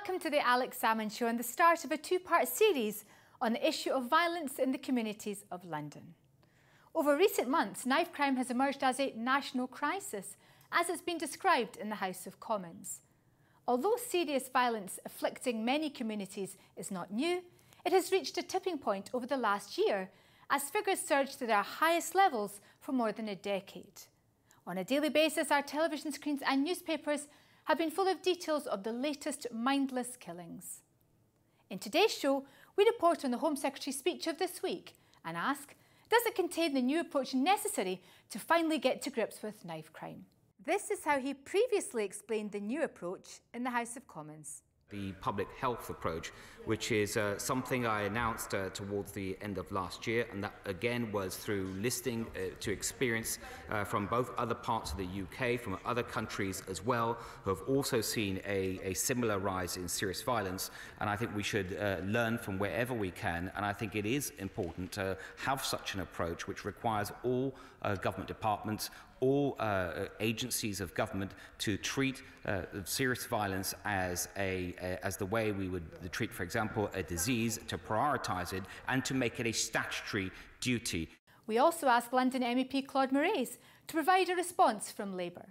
Welcome to the Alex Salmond Show and the start of a two-part series on the issue of violence in the communities of London. Over recent months, knife crime has emerged as a national crisis, as it's been described in the House of Commons. Although serious violence afflicting many communities is not new, it has reached a tipping point over the last year as figures surge to their highest levels for more than a decade. On a daily basis, our television screens and newspapers have been full of details of the latest mindless killings. In today's show, we report on the Home Secretary's speech of this week and ask, does it contain the new approach necessary to finally get to grips with knife crime? This is how he previously explained the new approach in the House of Commons. The public health approach, which is something I announced towards the end of last year, and that again was through listening to experience from both other parts of the UK, from other countries as well, who have also seen a similar rise in serious violence. And I think we should learn from wherever we can, and I think it is important to have such an approach which requires all government departments, all agencies of government to treat serious violence as the way we would treat, for example, a disease, to prioritise it and to make it a statutory duty. We also asked London MEP Claude Moraes to provide a response from Labour.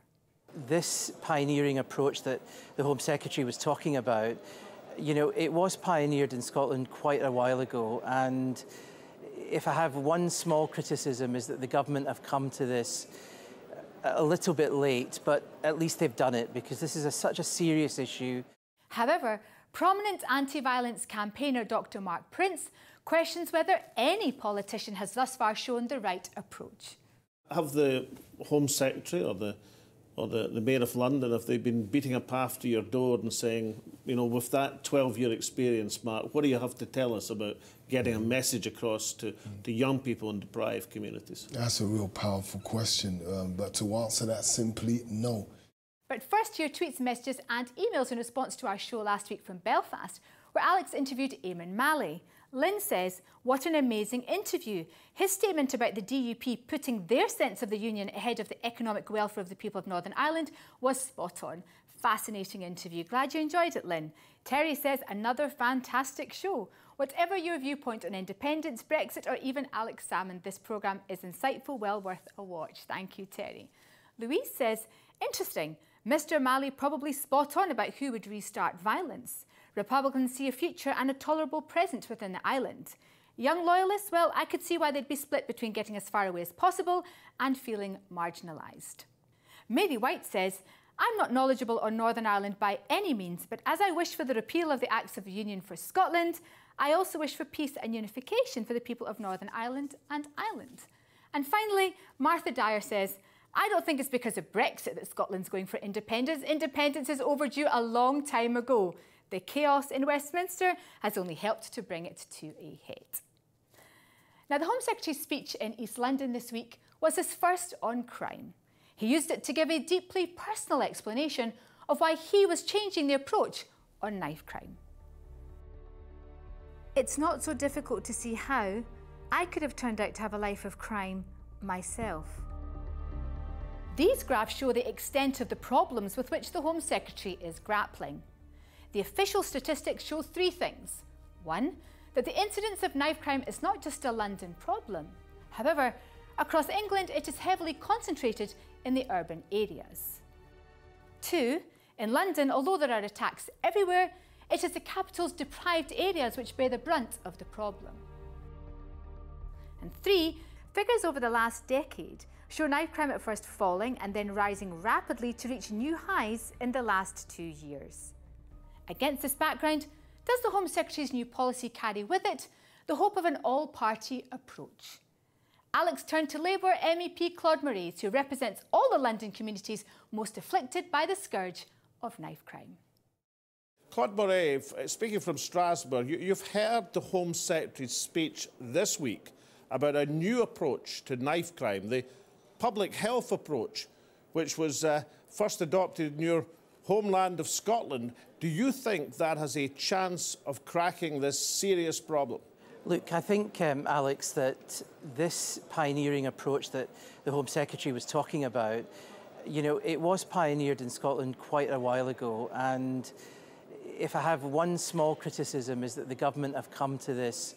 This pioneering approach that the Home Secretary was talking about, you know, it was pioneered in Scotland quite a while ago, and if I have one small criticism is that the government have come to this a little bit late, but at least they've done it because this is such a serious issue. However, prominent anti-violence campaigner Dr. Mark Prince questions whether any politician has thus far shown the right approach. Have the Home Secretary or the Mayor of London, have they been beating up after your door and saying, you know, with that 12-year experience, Mark, what do you have to tell us about getting a message across to young people in deprived communities? That's a real powerful question, but to answer that simply, no. But first, your tweets, messages and emails in response to our show last week from Belfast, where Alex interviewed Eamon Malley. Lynn says, what an amazing interview. His statement about the DUP putting their sense of the union ahead of the economic welfare of the people of Northern Ireland was spot on. Fascinating interview. Glad you enjoyed it, Lynn. Terry says, another fantastic show. Whatever your viewpoint on independence, Brexit or even Alex Salmond, this programme is insightful, well worth a watch. Thank you, Terry. Louise says, interesting. Mr. Malley probably spot on about who would restart violence. Republicans see a future and a tolerable present within the island. Young loyalists, well, I could see why they'd be split between getting as far away as possible and feeling marginalised. Mary White says, I'm not knowledgeable on Northern Ireland by any means, but as I wish for the repeal of the Acts of Union for Scotland, I also wish for peace and unification for the people of Northern Ireland and Ireland. And finally, Martha Dyer says, I don't think it's because of Brexit that Scotland's going for independence. Independence is overdue a long time ago. The chaos in Westminster has only helped to bring it to a head. Now, the Home Secretary's speech in East London this week was his first on crime. He used it to give a deeply personal explanation of why he was changing the approach on knife crime. It's not so difficult to see how I could have turned out to have a life of crime myself. These graphs show the extent of the problems with which the Home Secretary is grappling. The official statistics show three things. One, that the incidence of knife crime is not just a London problem. However, across England it is heavily concentrated in the urban areas. Two, in London, although there are attacks everywhere, it is the capital's deprived areas which bear the brunt of the problem. And three, figures over the last decade show knife crime at first falling and then rising rapidly to reach new highs in the last 2 years. Against this background, does the Home Secretary's new policy carry with it the hope of an all-party approach? Alex turned to Labour MEP Claude Moraes, who represents all the London communities most afflicted by the scourge of knife crime. Claude Moraes, speaking from Strasbourg, you've heard the Home Secretary's speech this week about a new approach to knife crime, the public health approach, which was first adopted in your homeland of Scotland. Do you think that has a chance of cracking this serious problem? Look, I think, Alex, that this pioneering approach that the Home Secretary was talking about, you know, it was pioneered in Scotland quite a while ago, and if I have one small criticism, is that the government have come to this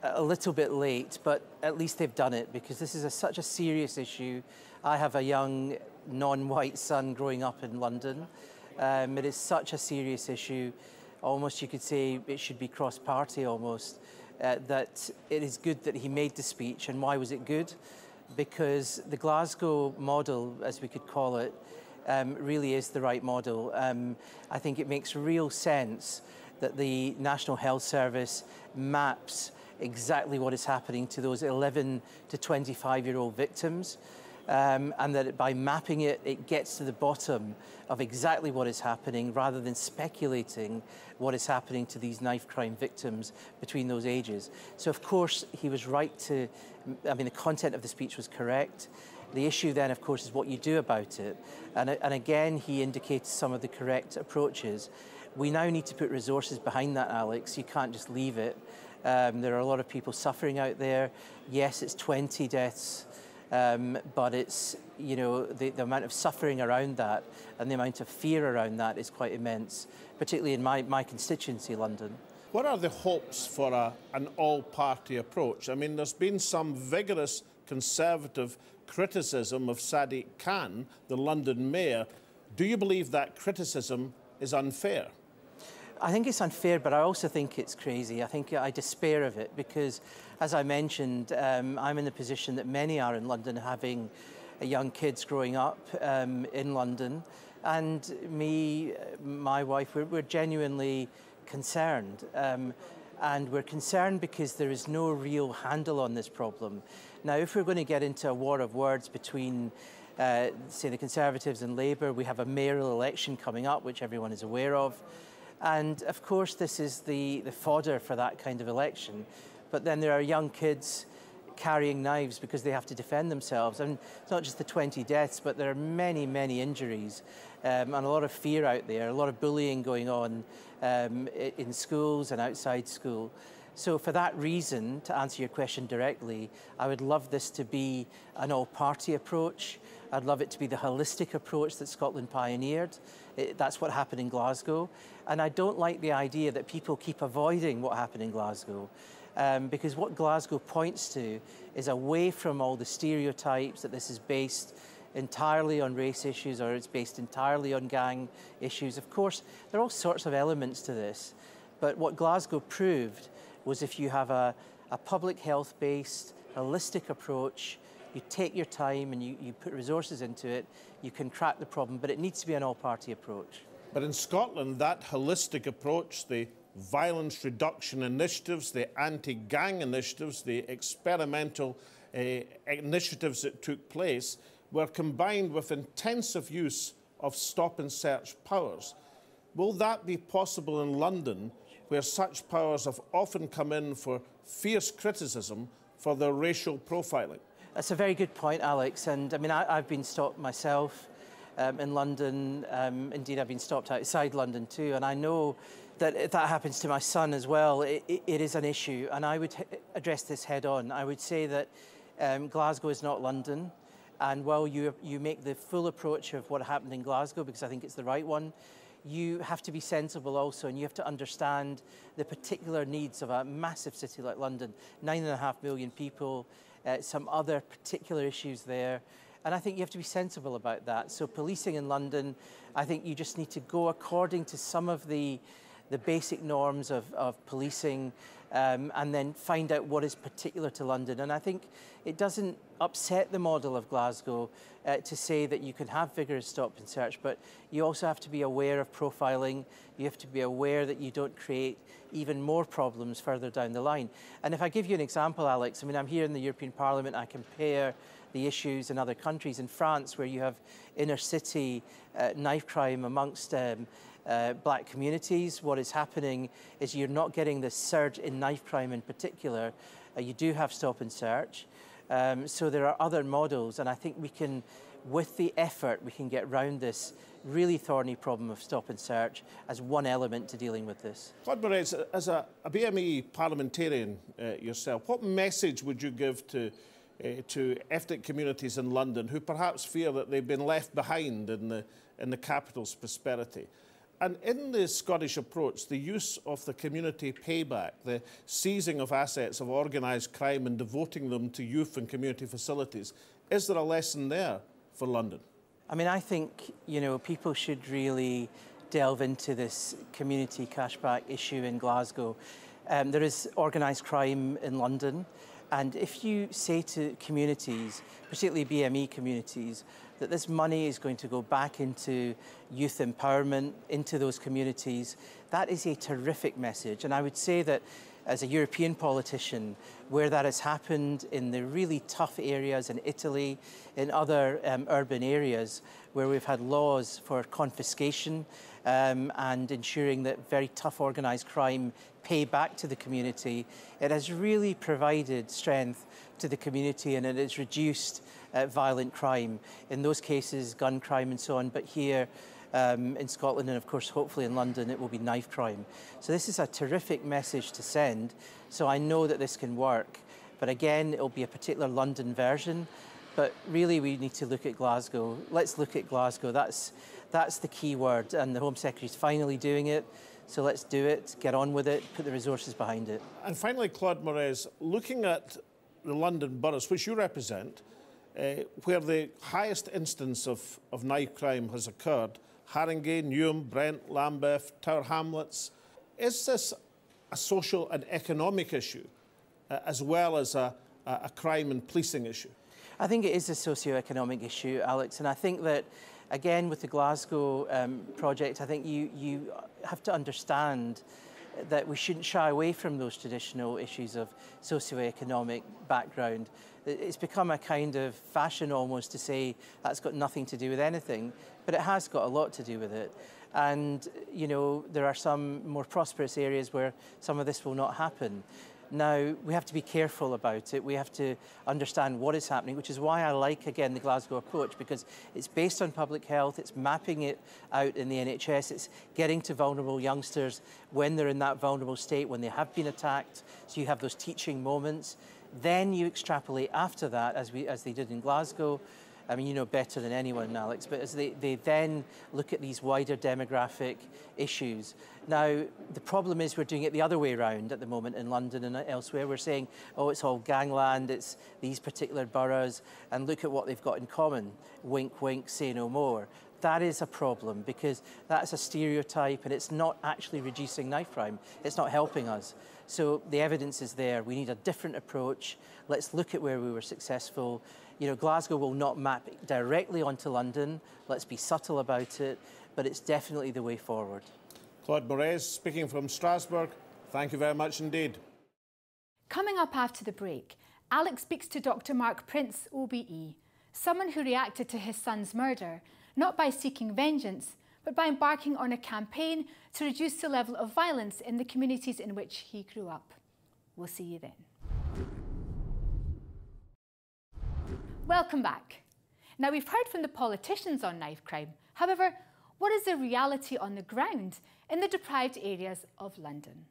a little bit late, but at least they've done it, because this is such a serious issue. I have a young non-white son growing up in London. It is such a serious issue. Almost you could say it should be cross-party almost, that it is good that he made the speech. And why was it good? Because the Glasgow model, as we could call it, really is the right model. I think it makes real sense that the National Health Service maps exactly what is happening to those 11 to 25-year-old victims, and that by mapping it, it gets to the bottom of exactly what is happening, rather than speculating what is happening to these knife crime victims between those ages. So of course he was right to, the content of the speech was correct. The issue then, of course, is what you do about it. And again, he indicates some of the correct approaches. We now need to put resources behind that, Alex. You can't just leave it. There are a lot of people suffering out there. Yes, it's 20 deaths, but it's, the amount of suffering around that and the amount of fear around that is quite immense, particularly in my constituency, London. What are the hopes for an all-party approach? I mean, there's been some vigorous Conservative criticism of Sadiq Khan, the London mayor. Do you believe that criticism is unfair? I think it's unfair, but I also think it's crazy. I think I despair of it because, as I mentioned, I'm in the position that many are in London, having young kids growing up in London. And me, my wife, we're genuinely concerned. And we're concerned because there is no real handle on this problem. Now, if we're going to get into a war of words between, say, the Conservatives and Labour, we have a mayoral election coming up, which everyone is aware of. And of course, this is the fodder for that kind of election. But then there are young kids carrying knives because they have to defend themselves. And it's not just the 20 deaths, but there are many, many injuries and a lot of fear out there, a lot of bullying going on in schools and outside school. So for that reason, to answer your question directly, I would love this to be an all-party approach. I'd love it to be the holistic approach that Scotland pioneered. That's what happened in Glasgow. And I don't like the idea that people keep avoiding what happened in Glasgow. Because what Glasgow points to is away from all the stereotypes that this is based entirely on race issues or it's based entirely on gang issues. Of course, there are all sorts of elements to this. But what Glasgow proved was if you have a public health-based, holistic approach, you take your time and you put resources into it, you can crack the problem, but it needs to be an all-party approach. But in Scotland, that holistic approach, the violence reduction initiatives, the anti-gang initiatives, the experimental initiatives that took place were combined with intensive use of stop-and-search powers. Will that be possible in London, where such powers have often come in for fierce criticism for their racial profiling? That's a very good point, Alex. And I mean, I've been stopped myself in London. Indeed, I've been stopped outside London too. And I know that if that happens to my son as well, it is an issue. And I would address this head on. I would say that Glasgow is not London. And while you make the full approach of what happened in Glasgow, because I think it's the right one, you have to be sensible also, and you have to understand the particular needs of a massive city like London, 9.5 million people, some other particular issues there. And I think you have to be sensible about that. So policing in London, I think you just need to go according to some of the basic norms of policing and then find out what is particular to London. And I think it doesn't upset the model of Glasgow to say that you can have vigorous stop and search, but you also have to be aware of profiling. You have to be aware that you don't create even more problems further down the line. And if I give you an example, Alex, I mean, I'm here in the European Parliament, I compare the issues in other countries. In France, where you have inner city knife crime amongst black communities, what is happening is you're not getting this surge in knife crime in particular. You do have stop and search. So there are other models, and I think we can, with the effort, we can get round this really thorny problem of stop and search as one element to dealing with this. Claude Moretz, as a BME parliamentarian yourself, what message would you give to ethnic communities in London who perhaps fear that they've been left behind in the capital's prosperity? And in the Scottish approach, the use of the community payback, the seizing of assets of organised crime and devoting them to youth and community facilities, is there a lesson there for London? I mean, I think, you know, people should really delve into this community cashback issue in Glasgow. There is organised crime in London, and if you say to communities, particularly BME communities, that this money is going to go back into youth empowerment, into those communities, that is a terrific message. And I would say that as a European politician, where that has happened in the really tough areas in Italy, in other urban areas, where we've had laws for confiscation and ensuring that very tough organised crime pay back to the community, it has really provided strength to the community, and it has reduced violent crime. In those cases, gun crime and so on, but here in Scotland and of course hopefully in London it will be knife crime. So this is a terrific message to send. So I know that this can work, but again it will be a particular London version, but really we need to look at Glasgow. Let's look at Glasgow. That's the key word, and the Home Secretary is finally doing it. So let's do it, get on with it, put the resources behind it. And finally, Claude Moraes, looking at the London boroughs, which you represent, where the highest instance of knife crime has occurred, Haringey, Newham, Brent, Lambeth, Tower Hamlets, is this a social and economic issue as well as a crime and policing issue? I think it is a socio-economic issue, Alex, and I think that, again, with the Glasgow project, I think you have to understand that we shouldn't shy away from those traditional issues of socio-economic background. It's become a kind of fashion almost to say that's got nothing to do with anything, but it has got a lot to do with it. And, you know, there are some more prosperous areas where some of this will not happen. Now, we have to be careful about it. We have to understand what is happening, which is why I like, again, the Glasgow approach, because it's based on public health, it's mapping it out in the NHS, it's getting to vulnerable youngsters when they're in that vulnerable state, when they have been attacked, so you have those teaching moments. Then you extrapolate after that, as they did in Glasgow. I mean, you know better than anyone, Alex, but as they then look at these wider demographic issues. Now, the problem is we're doing it the other way around at the moment in London and elsewhere. We're saying, oh, it's all gangland, it's these particular boroughs, and look at what they've got in common. Wink, wink, say no more. That is a problem, because that's a stereotype and it's not actually reducing knife crime. It's not helping us. So the evidence is there. We need a different approach. Let's look at where we were successful. You know, Glasgow will not map directly onto London. Let's be subtle about it, but it's definitely the way forward. Claude Moraes, speaking from Strasbourg, thank you very much indeed. Coming up after the break, Alex speaks to Dr. Mark Prince, OBE, someone who reacted to his son's murder, not by seeking vengeance, but by embarking on a campaign to reduce the level of violence in the communities in which he grew up. We'll see you then. Welcome back. Now, we've heard from the politicians on knife crime. However, what is the reality on the ground in the deprived areas of London?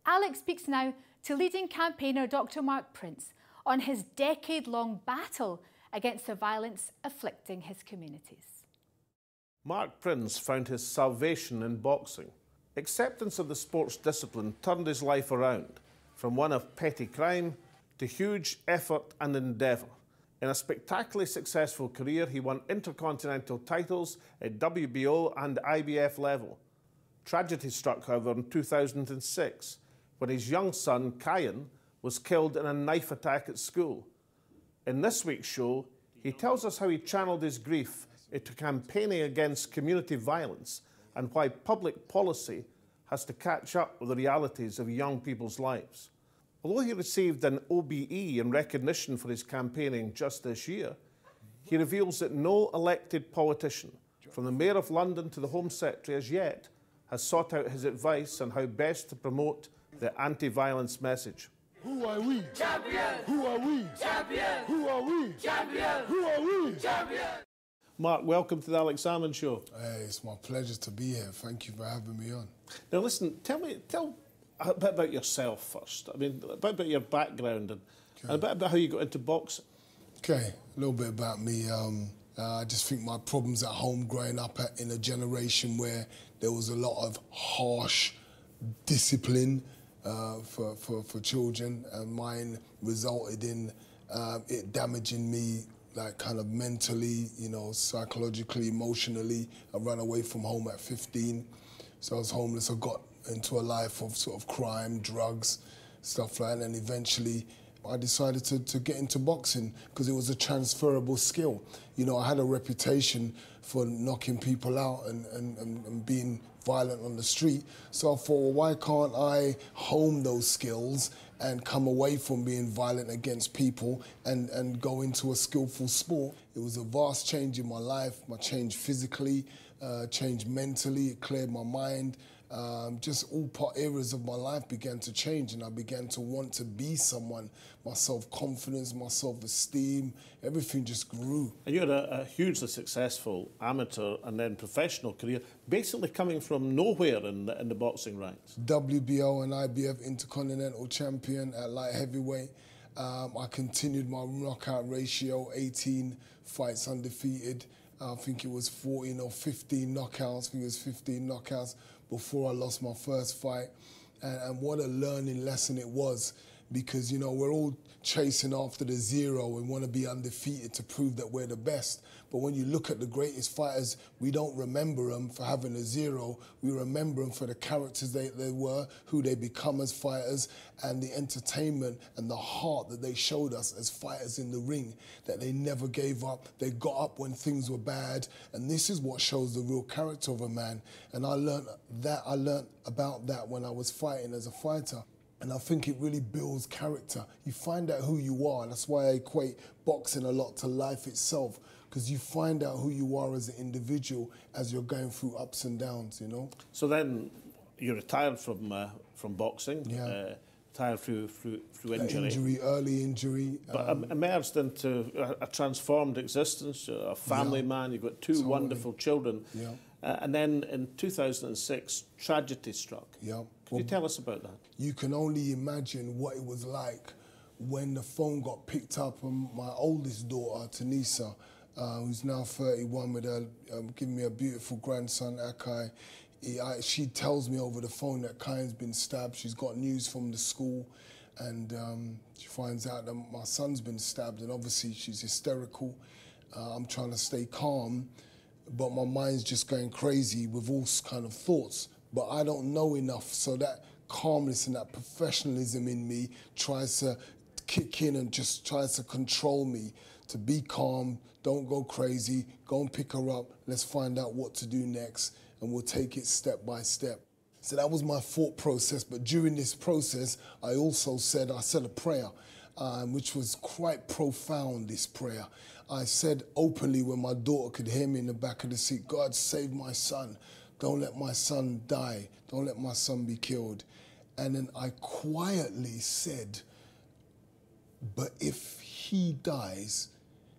Alex speaks now to leading campaigner Dr. Mark Prince on his decade-long battle against the violence afflicting his communities. Mark Prince found his salvation in boxing. Acceptance of the sports discipline turned his life around, from one of petty crime to huge effort and endeavour. In a spectacularly successful career, he won intercontinental titles at WBO and IBF level. Tragedy struck, however, in 2006, when his young son, Kyan, was killed in a knife attack at school. In this week's show, he tells us how he channeled his grief into campaigning against community violence and why public policy has to catch up with the realities of young people's lives. Although he received an OBE in recognition for his campaigning just this year, he reveals that no elected politician, from the Mayor of London to the Home Secretary as yet, has sought out his advice on how best to promote the anti-violence message. Who are we? Champions! Who are we? Champions! Who are we? Champions! Who are we? Champions! Mark, welcome to the Alex Salmond Show. Hey, it's my pleasure to be here. Thank you for having me on. Now listen, tell a bit about yourself first. I mean, a bit about your background and a bit about how you got into boxing. Okay, a little bit about me. I just think my problems at home growing up in a generation where there was a lot of harsh discipline for children, and mine resulted in it damaging me, like kind of mentally, you know, psychologically, emotionally. I ran away from home at 15, so I was homeless. I got into a life of sort of crime, drugs, stuff like that, and eventually I decided to get into boxing because it was a transferable skill. You know, I had a reputation for knocking people out and being violent on the street. So I thought, well, why can't I hone those skills and come away from being violent against people and go into a skillful sport? It was a vast change in my life. My change physically, change mentally, it cleared my mind. Just all areas of my life began to change, and I began to want to be someone. My self-confidence, my self-esteem, everything just grew. And you had a hugely successful amateur and then professional career, basically coming from nowhere in the boxing ranks. WBO and IBF Intercontinental Champion at light heavyweight. I continued my knockout ratio, 18 fights undefeated. I think it was 14 or 15 knockouts. I think it was 15 knockouts before I lost my first fight. And what a learning lesson it was, because, you know, we're all chasing after the zero and want to be undefeated to prove that we're the best. But when you look at the greatest fighters, we don't remember them for having a zero. We remember them for the characters they were, who they become as fighters, and the entertainment and the heart that they showed us as fighters in the ring, that they never gave up. They got up when things were bad. And this is what shows the real character of a man. And I learned about that when I was fighting as a fighter. And I think it really builds character. You find out who you are. That's why I equate boxing a lot to life itself, because you find out who you are as an individual as you're going through ups and downs, you know? So then you retired from boxing, yeah. Retired through injury. Early injury. But emerged into a transformed existence, a family man. You've got two wonderful children. Yeah. And then in 2006, tragedy struck. Yeah. Can you tell us about that? You can only imagine what it was like when the phone got picked up and my oldest daughter, Tanisa, who's now 31 with her, giving me a beautiful grandson, Akai. She tells me over the phone that Kyan's been stabbed. She's got news from the school, and she finds out that my son's been stabbed, and obviously she's hysterical. I'm trying to stay calm, but my mind's just going crazy with all kind of thoughts. But I don't know enough, so that calmness and that professionalism in me tries to kick in and just tries to control me, to be calm, don't go crazy, go and pick her up, let's find out what to do next, and we'll take it step by step. So that was my thought process, but during this process, I also said a prayer, which was quite profound, this prayer. I said openly when my daughter could hear me in the back of the seat, God, save my son. Don't let my son die. Don't let my son be killed. And then I quietly said, but if he dies,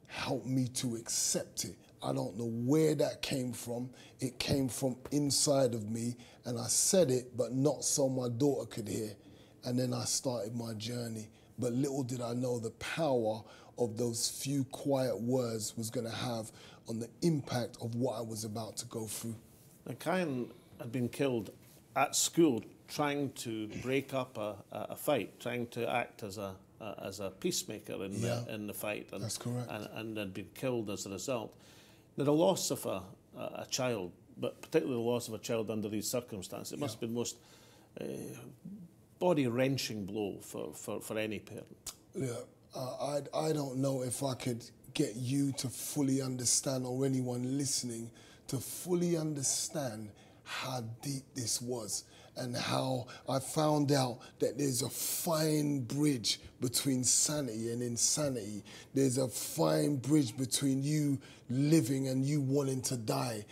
help me to accept it. I don't know where that came from. It came from inside of me, and I said it, but not so my daughter could hear. And then I started my journey. But little did I know the power of those few quiet words was going to have on the impact of what I was about to go through. Now, Kyan had been killed at school trying to break up a fight, trying to act as a peacemaker in the fight. And, that's correct. And had been killed as a result. Now, the loss of a child, but particularly the loss of a child under these circumstances, it must have been the most body-wrenching blow for any parent. Yeah, I don't know if I could get you to fully understand, or anyone listening to fully understand how deep this was, and how I found out that there's a fine bridge between sanity and insanity. There's a fine bridge between you living and you wanting to die.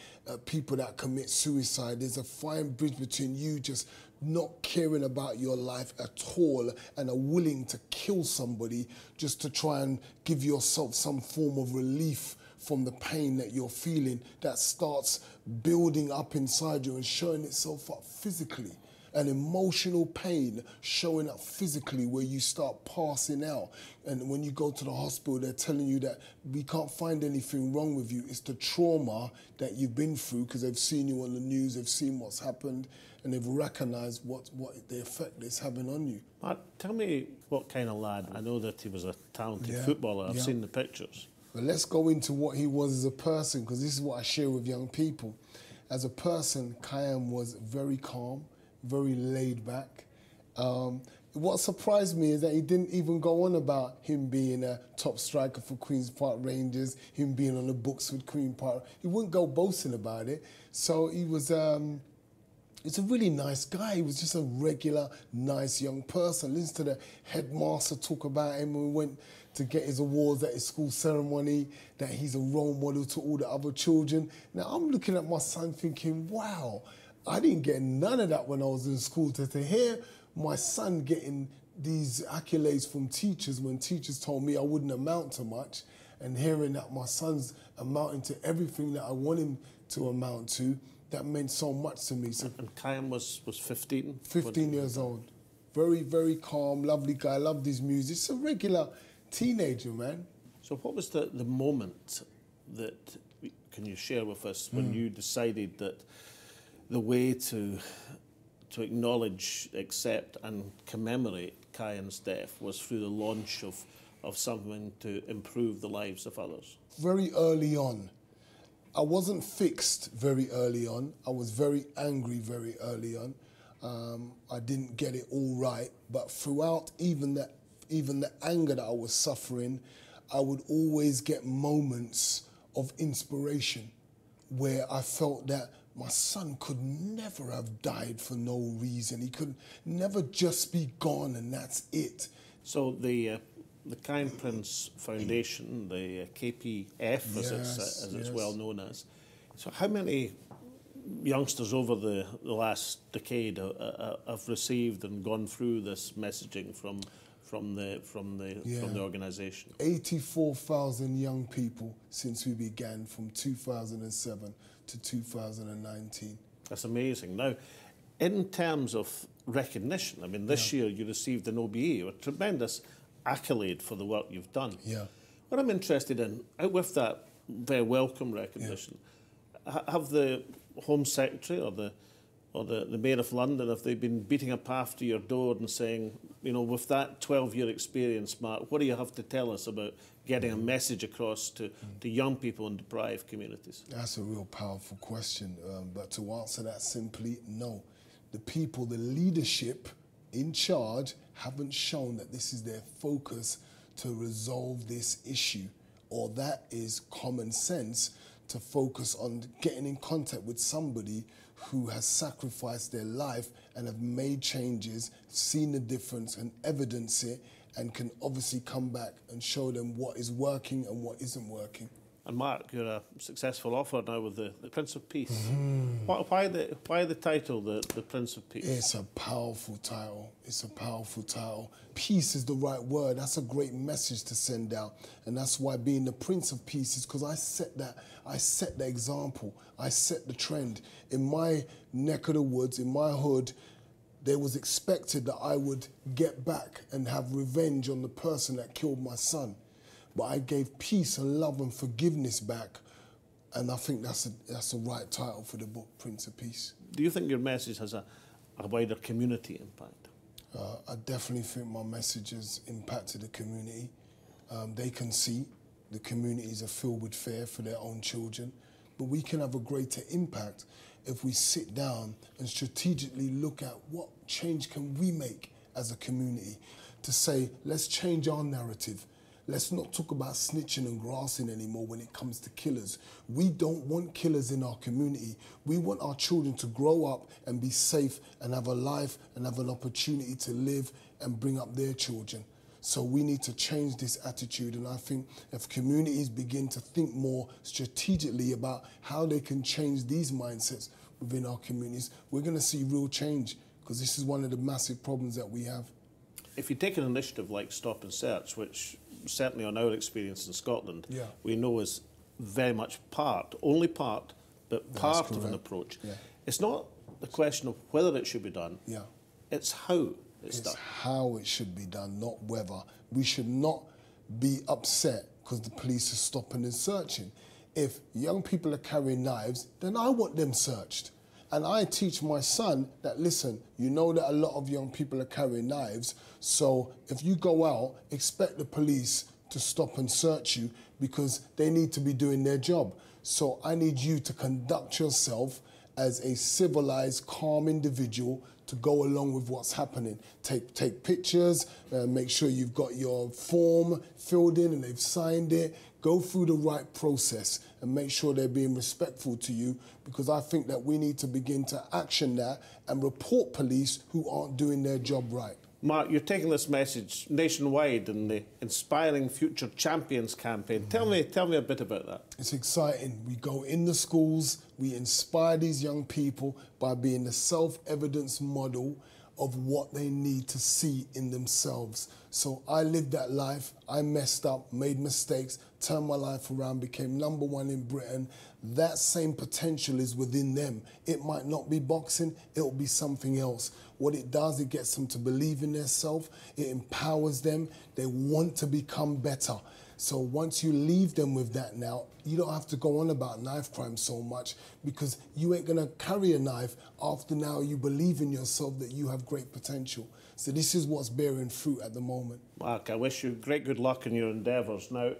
People that commit suicide, there's a fine bridge between you just not caring about your life at all and are willing to kill somebody just to try and give yourself some form of relief from the pain that you're feeling, that starts building up inside you and showing itself up physically. an emotional pain showing up physically where you start passing out. And when you go to the hospital, they're telling you that we can't find anything wrong with you. It's the trauma that you've been through because they've seen you on the news, they've seen what's happened, and they've recognised what the effect it's having on you. Mark, tell me what kind of lad. I know that he was a talented footballer. I've seen the pictures. But let's go into what he was as a person, because this is what I share with young people. As a person, Kayam was very calm, very laid back. What surprised me is that he didn't even go on about him being a top striker for Queen's Park Rangers, him being on the books with Queen Park. He wouldn't go boasting about it. So he was... He's a really nice guy. He was just a regular, nice young person. Listen to the headmaster talk about him when we went to get his awards at his school ceremony, that he's a role model to all the other children. Now, I'm looking at my son thinking, wow, I didn't get none of that when I was in school. To hear my son getting these accolades from teachers when teachers told me I wouldn't amount to much, and hearing that my son's amounting to everything that I want him to amount to, that meant so much to me. So, and Kayam was 15? 15 years old. Very, very calm, lovely guy, loved his music. Just a regular teenager, man. So what was the moment that, can you share with us, when you decided that the way to acknowledge, accept and commemorate Kayam's death was through the launch of something to improve the lives of others? Very early on. I wasn't fixed very early on. I was very angry very early on. I didn't get it all right, but throughout even the anger that I was suffering, I would always get moments of inspiration where I felt that my son could never have died for no reason. He could never just be gone and that's it. So the Kind Prince Foundation, the KPF, as it's well known as. So how many youngsters over the last decade have received and gone through this messaging from the organisation? 84,000 young people since we began from 2007 to 2019. That's amazing. Now, in terms of recognition, I mean, this year you received an OBE, a tremendous accolade for the work you've done. Yeah. What I'm interested in, out with that very welcome recognition, have the Home Secretary or the Mayor of London, have they been beating a path to your door and saying, you know, with that 12-year experience, Mark, what do you have to tell us about getting a message across to young people in deprived communities? That's a real powerful question, but to answer that simply, no. The people, the leadership in charge haven't shown that this is their focus to resolve this issue, or that is common sense to focus on getting in contact with somebody who has sacrificed their life and have made changes, seen the difference and evidence it, and can obviously come back and show them what is working and what isn't working. And Mark, you're a successful author now with the Prince of Peace. Why the title, the Prince of Peace? It's a powerful title. It's a powerful title. Peace is the right word. That's a great message to send out. And that's why being the Prince of Peace is because I set the example. I set the trend. In my neck of the woods, in my hood, there was expected that I would get back and have revenge on the person that killed my son. But I gave peace and love and forgiveness back, and I think that's the right title for the book, Prince of Peace. Do you think your message has a wider community impact? I definitely think my message has impacted the community. They can see the communities are filled with fear for their own children, but we can have a greater impact if we sit down and strategically look at what change can we make as a community to say, let's change our narrative. Let's not talk about snitching and grassing anymore when it comes to killers. We don't want killers in our community. We want our children to grow up and be safe and have a life and have an opportunity to live and bring up their children. So we need to change this attitude, and I think if communities begin to think more strategically about how they can change these mindsets within our communities, we're going to see real change, because this is one of the massive problems that we have. If you take an initiative like Stop and Search, which certainly on our experience in Scotland, we know is very much only part, but part of an approach. Yeah. It's not the question of whether it should be done. Yeah. It's how it's done. It's how it should be done, not whether. We should not be upset because the police are stopping and searching. If young people are carrying knives, then I want them searched. And I teach my son that, listen, you know that a lot of young people are carrying knives, so if you go out, expect the police to stop and search you because they need to be doing their job. So I need you to conduct yourself as a civilized, calm individual to go along with what's happening. Take pictures, make sure you've got your form filled in and they've signed it. Go through the right process and make sure they're being respectful to you, because I think that we need to begin to action that and report police who aren't doing their job right. Mark, you're taking this message nationwide in the Inspiring Future Champions campaign. Tell me a bit about that. It's exciting. We go in the schools, we inspire these young people by being the self-evidence model of what they need to see in themselves. So I lived that life. I messed up, made mistakes, turned my life around, became #1 in Britain. That same potential is within them. It might not be boxing, it'll be something else. What it does, it gets them to believe in themselves, it empowers them, they want to become better. So once you leave them with that now, you don't have to go on about knife crime so much, because you ain't gonna carry a knife after now you believe in yourself that you have great potential. So this is what's bearing fruit at the moment. Mark, I wish you great good luck in your endeavours. Now,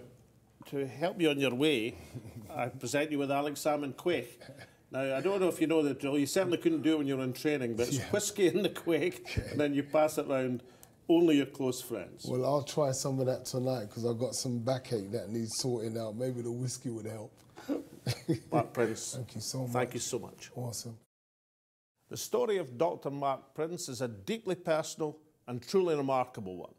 to help you on your way, I present you with Alex Salmond Quake. Now, I don't know if you know the drill. You certainly couldn't do it when you were in training, but it's whiskey in the quake, and then you pass it round only your close friends. Well, I'll try some of that tonight because I've got some backache that needs sorting out. Maybe the whiskey would help. Mark Prince. Thank you so much. Thank you so much. Awesome. The story of Dr. Mark Prince is a deeply personal and truly remarkable one.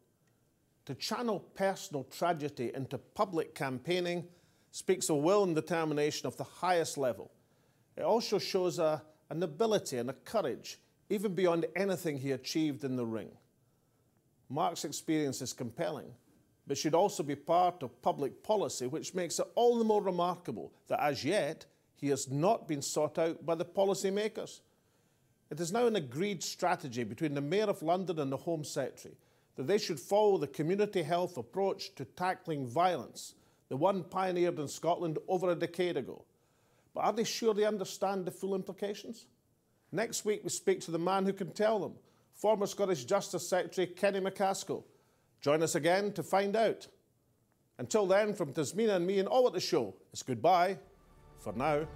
To channel personal tragedy into public campaigning speaks of will and determination of the highest level. It also shows an ability and a courage even beyond anything he achieved in the ring. Mark's experience is compelling, but should also be part of public policy, which makes it all the more remarkable that as yet he has not been sought out by the policymakers. It is now an agreed strategy between the Mayor of London and the Home Secretary that they should follow the community health approach to tackling violence, the one pioneered in Scotland over a decade ago. But are they sure they understand the full implications? Next week we speak to the man who can tell them, former Scottish Justice Secretary Kenny McCaskill. Join us again to find out. Until then, from Tasmina and me and all at the show, it's goodbye for now.